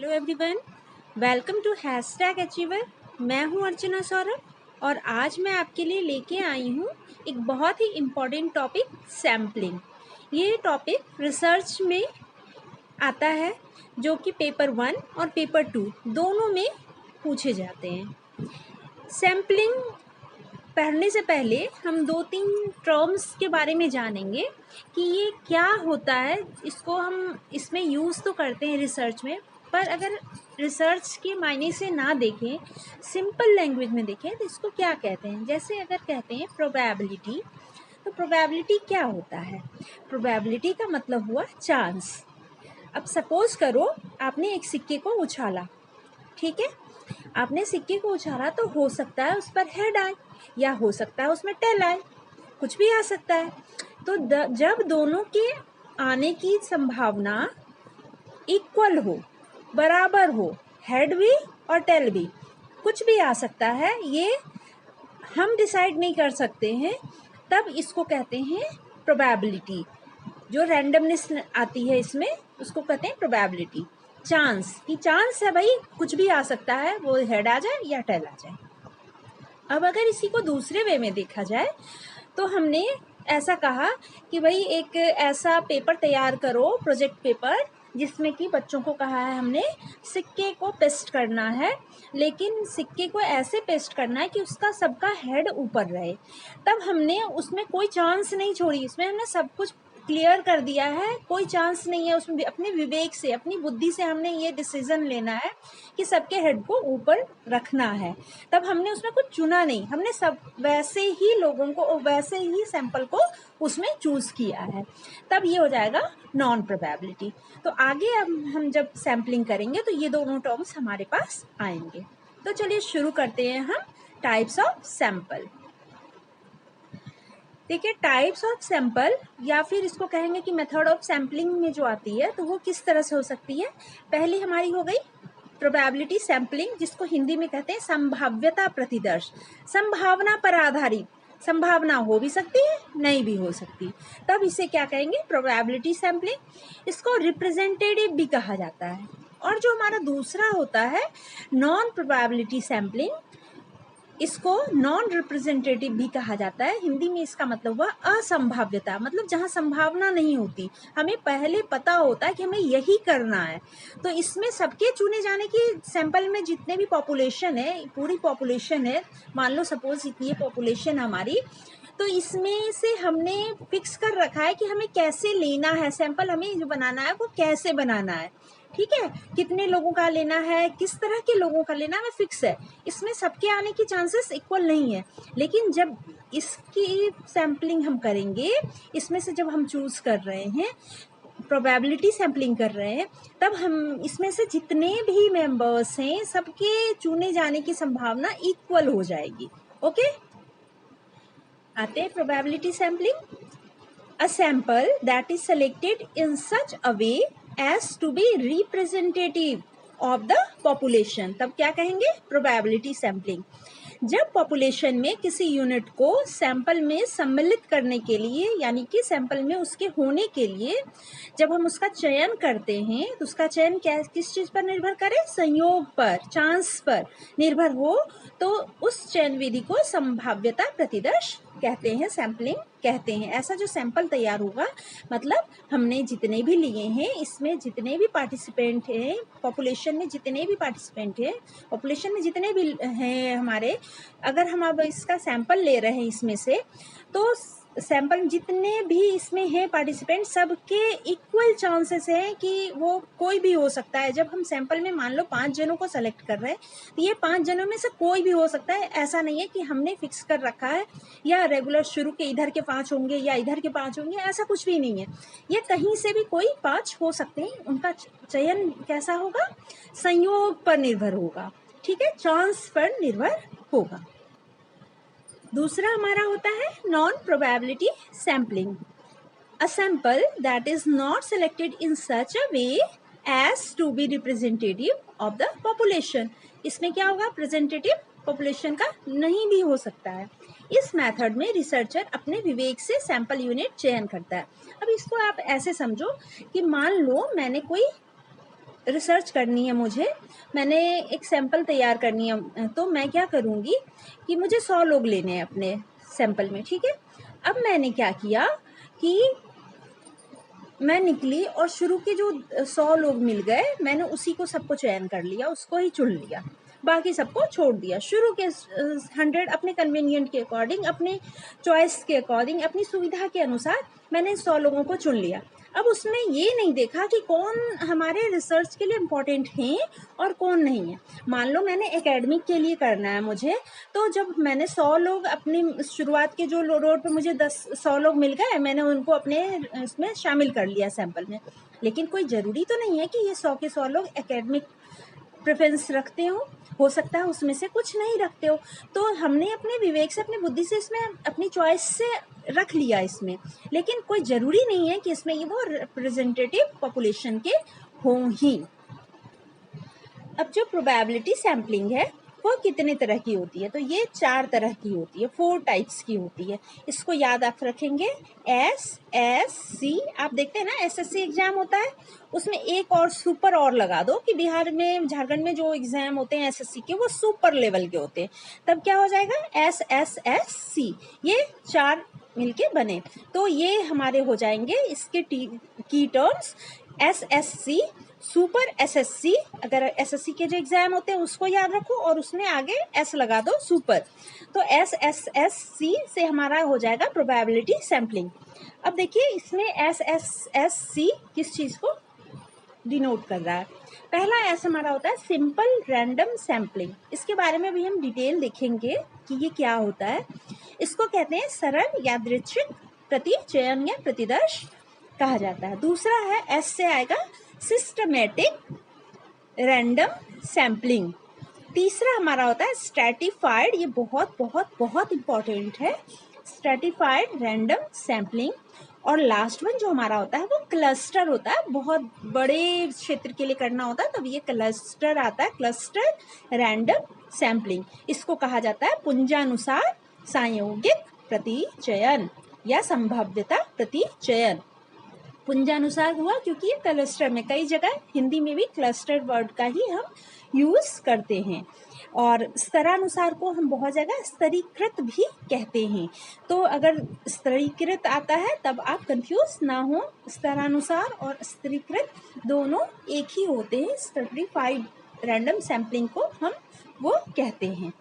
Hello everyone, welcome to hashtag achiever. मैं हूं अर्चना सौरभ और आज मैं आपके लिए लेके आई हूं एक बहुत ही इम्पॉर्टेंट टॉपिक, सैम्पलिंग। ये टॉपिक रिसर्च में आता है जो कि पेपर 1 और पेपर 2 दोनों में पूछे जाते हैं। सैम्पलिंग पढ़ने से पहले हम 2-3 टर्म्स के बारे में जानेंगे कि ये क्या होता है। इसको हम इसमें यूज़ तो करते हैं रिसर्च में, पर अगर रिसर्च के मायने से ना देखें, सिंपल लैंग्वेज में देखें तो इसको क्या कहते हैं। जैसे अगर कहते हैं प्रोबेबिलिटी, तो प्रोबेबिलिटी क्या होता है? प्रोबेबिलिटी का मतलब हुआ चांस। अब सपोज करो आपने एक सिक्के को उछाला, ठीक है। आपने सिक्के को उछाला तो हो सकता है उस पर हेड आए या हो सकता है उसमें टेल आए, कुछ भी आ सकता है। तो जब दोनों के आने की संभावना इक्वल हो, बराबर हो, हेड भी और टेल भी, कुछ भी आ सकता है, ये हम डिसाइड नहीं कर सकते हैं, तब इसको कहते हैं प्रोबेबिलिटी। जो रैंडमनेस आती है इसमें, उसको कहते हैं प्रोबेबिलिटी। चांस कि चांस है भाई, कुछ भी आ सकता है, वो हेड आ जाए या टेल आ जाए। अब अगर इसी को दूसरे वे में देखा जाए तो हमने ऐसा कहा कि भाई एक ऐसा पेपर तैयार करो, प्रोजेक्ट पेपर, जिसमें कि बच्चों को कहा है हमने सिक्के को पेस्ट करना है, लेकिन सिक्के को ऐसे पेस्ट करना है कि उसका सबका हेड ऊपर रहे। तब हमने उसमें कोई चांस नहीं छोड़ी, उसमें हमने सब कुछ क्लियर कर दिया है, कोई चांस नहीं है उसमें। अपने विवेक से, अपनी बुद्धि से हमने ये डिसीजन लेना है कि सबके हेड को ऊपर रखना है। तब हमने उसमें कुछ चुना नहीं, हमने सब वैसे ही लोगों को, वैसे ही सैंपल को उसमें चूज किया है। तब ये हो जाएगा नॉन प्रोबेबिलिटी। तो आगे अब हम जब सैम्पलिंग करेंगे तो ये दोनों टर्म्स हमारे पास आएंगे। तो चलिए शुरू करते हैं हम टाइप्स ऑफ सैंपल। देखिए, टाइप्स ऑफ सैंपल या फिर इसको कहेंगे कि मेथड ऑफ सैम्पलिंग में जो आती है तो वो किस तरह से हो सकती है। पहली हमारी हो गई प्रोबेबिलिटी सैंपलिंग, जिसको हिंदी में कहते हैं संभाव्यता प्रतिदर्श। संभावना पर आधारित, संभावना हो भी सकती है, नहीं भी हो सकती, तब इसे क्या कहेंगे? Probability sampling. इसको रिप्रेजेंटेटिव भी कहा जाता है। और जो हमारा दूसरा होता है नॉन प्रोबेबिलिटी सैंपलिंग, इसको नॉन रिप्रेजेंटेटिव भी कहा जाता है। हिंदी में इसका मतलब हुआ असंभाव्यता, मतलब जहाँ संभावना नहीं होती, हमें पहले पता होता है कि हमें यही करना है। तो इसमें सबके चुने जाने की, सैंपल में जितने भी पॉपुलेशन है, पूरी पॉपुलेशन है, मान लो सपोज इतनी पॉपुलेशन हमारी, तो इसमें से हमने फिक्स कर रखा है कि हमें कैसे लेना है सैंपल, हमें जो बनाना है वो कैसे बनाना है, ठीक है। कितने लोगों का लेना है, किस तरह के लोगों का लेना है, फिक्स है। इसमें सबके आने की चांसेस इक्वल नहीं है। लेकिन जब इसकी सैम्पलिंग हम करेंगे, इसमें से जब हम चूज कर रहे हैं, प्रोबेबिलिटी सैम्पलिंग कर रहे हैं, तब हम इसमें से जितने भी मेंबर्स हैं सबके चुने जाने की संभावना इक्वल हो जाएगी। ओके, आते हैं probability sampling. A sample that is selected in such a way as to be representative of the population, तब क्या कहेंगे? Probability sampling. जब पॉपुलेशन में किसी यूनिट को सैंपल में सम्मिलित करने के लिए, यानी कि सैंपल में उसके होने के लिए जब हम उसका चयन करते हैं, तो उसका चयन क्या, किस चीज़ पर निर्भर करे? संयोग पर, चांस पर निर्भर हो, तो उस चयन विधि को संभाव्यता प्रतिदर्श कहते हैं, सैंपलिंग कहते हैं। ऐसा जो सैंपल तैयार होगा, मतलब हमने जितने भी लिए हैं, इसमें जितने भी पार्टिसिपेंट हैं, पॉपुलेशन में जितने भी पार्टिसिपेंट हैं, पॉपुलेशन में जितने भी हैं हमारे, अगर हम अब इसका सैंपल ले रहे हैं इसमें से, तो सैंपल जितने भी इसमें हैं पार्टिसिपेंट, सबके इक्वल चांसेस हैं कि वो कोई भी हो सकता है। जब हम सैंपल में मान लो 5 जनों को सेलेक्ट कर रहे हैं, तो ये 5 जनों में से कोई भी हो सकता है। ऐसा नहीं है कि हमने फिक्स कर रखा है या रेगुलर शुरू के इधर के 5 होंगे या इधर के 5 होंगे, ऐसा कुछ भी नहीं है। ये कहीं से भी कोई 5 हो सकते हैं। उनका चयन कैसा होगा? संयोग पर निर्भर होगा, ठीक है, चांस पर निर्भर होगा। दूसरा हमारा होता है non probability sampling. A sample that is not selected in such a way as to be representative of the population. इसमें क्या होगा? प्रेजेंटेटिव पॉपुलेशन का नहीं भी हो सकता है। इस मेथड में रिसर्चर अपने विवेक से सैंपल यूनिट चयन करता है। अब इसको आप ऐसे समझो कि मान लो मैंने कोई रिसर्च करनी है मुझे, मैंने एक सैंपल तैयार करनी है, तो मैं क्या करूँगी कि मुझे 100 लोग लेने हैं अपने सैंपल में, ठीक है। अब मैंने क्या किया कि मैं निकली और शुरू के जो 100 लोग मिल गए, मैंने उसी को सबको चयन कर लिया, उसको ही चुन लिया, बाकी सबको छोड़ दिया। शुरू के 100 अपने कन्वीनियंट के अकॉर्डिंग, अपने चॉइस के अकॉर्डिंग, अपनी सुविधा के अनुसार मैंने 100 लोगों को चुन लिया। अब उसमें ये नहीं देखा कि कौन हमारे रिसर्च के लिए इम्पोर्टेंट हैं और कौन नहीं है। मान लो मैंने एकेडमिक के लिए करना है मुझे, तो जब मैंने 100 लोग अपनी शुरुआत के जो रोड पे मुझे 100 लोग मिल गए, मैंने उनको अपने इसमें शामिल कर लिया सैंपल में। लेकिन कोई ज़रूरी तो नहीं है कि ये 100 के 100 लोग एकेडमिक प्रेफरेंस रखते हो सकता है उसमें से कुछ नहीं रखते हो। तो हमने अपने विवेक से, अपनी बुद्धि से इसमें अपनी चॉइस से रख लिया इसमें, लेकिन कोई ज़रूरी नहीं है कि इसमें ये वो रिप्रेजेंटेटिव पॉपुलेशन के हों ही। अब जो प्रोबेबिलिटी सैम्पलिंग है वो कितने तरह की होती है, तो ये 4 तरह की होती है, 4 टाइप्स की होती है। इसको याद आप रखेंगे, SSC। आप देखते हैं ना SSC एग्जाम होता है, उसमें एक और सुपर और लगा दो कि बिहार में, झारखंड में जो एग्जाम होते हैं SSC के वो सुपर लेवल के होते हैं, तब क्या हो जाएगा SSSC। ये 4 मिलके बने, तो ये हमारे हो जाएंगे इसके की टर्म्स। SSC, सुपर SSC, अगर SSC के जो एग्जाम होते हैं उसको याद रखो और उसमें आगे S लगा दो, सुपर। तो SSSC से हमारा हो जाएगा प्रोबेबिलिटी सैम्पलिंग। अब देखिए इसमें SSSC किस चीज़ को डिनोट कर रहा है। पहला S हमारा होता है सिंपल रैंडम सैम्पलिंग। इसके बारे में भी हम डिटेल देखेंगे कि ये क्या होता है। इसको कहते हैं सरल यादृच्छिक प्रतिचयन या प्रतिदर्श कहा जाता है। दूसरा है S से आएगा सिस्टमेटिक रैंडम सैम्पलिंग। तीसरा हमारा होता है स्ट्रैटिफाइड, ये बहुत बहुत बहुत इम्पॉर्टेंट है, स्ट्रैटिफाइड रैंडम सैम्पलिंग। और लास्ट वन जो हमारा होता है वो क्लस्टर होता है, बहुत बड़े क्षेत्र के लिए करना होता है तब ये क्लस्टर आता है, क्लस्टर रैंडम सैम्पलिंग। इसको कहा जाता है पुंजानुसार सांयोगिक प्रतिचयन या संभाव्यता प्रतिचयन। पुंजानुसार हुआ क्योंकि ये क्लस्टर में, कई जगह हिंदी में भी क्लस्टर वर्ड का ही हम यूज़ करते हैं। और स्तरानुसार को हम बहुत जगह स्तरीकृत भी कहते हैं, तो अगर स्तरीकृत आता है तब आप कंफ्यूज ना हो, स्तरानुसार और स्तरीकृत दोनों एक ही होते हैं। स्ट्रैटिफाइड रैंडम सैम्पलिंग को हम वो कहते हैं।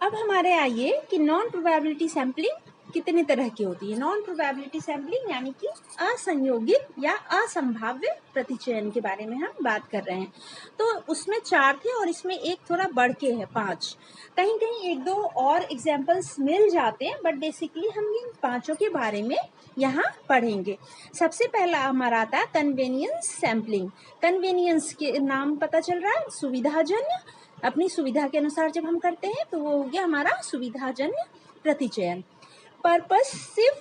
अब हमारे आइए कि नॉन प्रोबेबिलिटी सैम्पलिंग कितने तरह की होती है। नॉन प्रोबेबिलिटी सैम्पलिंग यानी कि असंयोगिक या असंभाव्य प्रतिचयन के बारे में हम बात कर रहे हैं। तो उसमें 4 थे और इसमें एक थोड़ा बढ़ के है 5, कहीं कहीं 1-2 और एग्जाम्पल्स मिल जाते हैं, बट बेसिकली हम इन 5 के बारे में यहाँ पढ़ेंगे। सबसे पहला हमारा आता है कन्वेनियंस सैम्पलिंग। कन्वेनियंस के नाम पता चल रहा है, सुविधाजन्य, अपनी सुविधा के अनुसार जब हम करते हैं तो वो हो गया हमारा सुविधाजन्य प्रतिचयन। पर्पसिव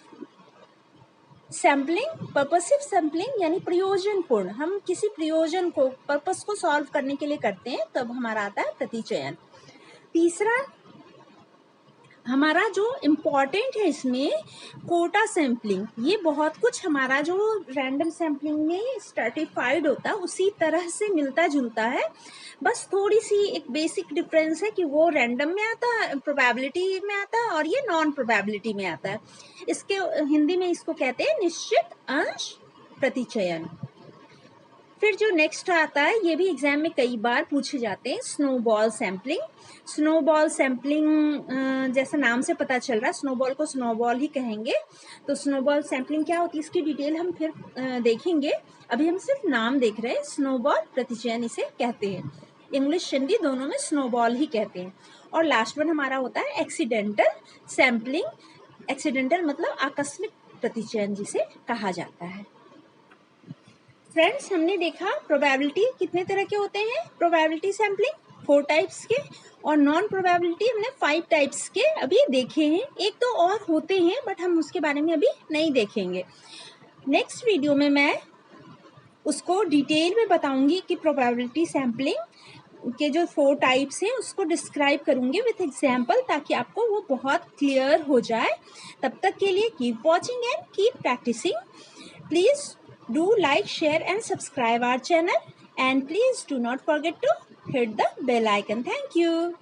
सैम्पलिंग यानी प्रयोजनपूर्ण, हम किसी प्रयोजन को, पर्पस को सॉल्व करने के लिए करते हैं तब हमारा आता है प्रतिचयन। तीसरा हमारा जो इम्पॉर्टेंट है इसमें कोटा सैम्पलिंग। ये बहुत कुछ हमारा जो रैंडम सैम्पलिंग में स्ट्रैटिफाइड होता है उसी तरह से मिलता जुलता है, बस थोड़ी सी एक बेसिक डिफरेंस है कि वो रैंडम में आता है, प्रोबेबिलिटी में आता है, और ये नॉन प्रोबेबिलिटी में आता है। इसके हिंदी में इसको कहते हैं निश्चित अंश प्रतिचयन। फिर जो नेक्स्ट आता है, ये भी एग्जाम में कई बार पूछे जाते हैं, स्नोबॉल सैम्पलिंग। स्नोबॉल सैम्पलिंग जैसा नाम से पता चल रहा है, स्नोबॉल को स्नोबॉल ही कहेंगे। तो स्नोबॉल सैम्पलिंग क्या होती है इसकी डिटेल हम फिर देखेंगे, अभी हम सिर्फ नाम देख रहे हैं। स्नोबॉल प्रतिचयन इसे कहते हैं, इंग्लिश हिंदी दोनों में स्नोबॉल ही कहते हैं। और लास्ट वन हमारा होता है एक्सीडेंटल सैम्पलिंग। एक्सीडेंटल मतलब आकस्मिक प्रतिचयन जिसे कहा जाता है। फ्रेंड्स, हमने देखा प्रोबेबिलिटी कितने तरह के होते हैं, प्रोबेबिलिटी सैम्पलिंग 4 टाइप्स के, और नॉन प्रोबेबिलिटी हमने 5 टाइप्स के अभी देखे हैं। एक तो और होते हैं बट हम उसके बारे में अभी नहीं देखेंगे। नेक्स्ट वीडियो में मैं उसको डिटेल में बताऊंगी कि प्रोबेबिलिटी सैम्पलिंग के जो 4 टाइप्स हैं उसको डिस्क्राइब करूंगी विथ एग्जाम्पल, ताकि आपको वो बहुत क्लियर हो जाए। तब तक के लिए keep watching and keep practising. Please Do like, share and subscribe our channel, and please do not forget to hit the bell icon. Thank you.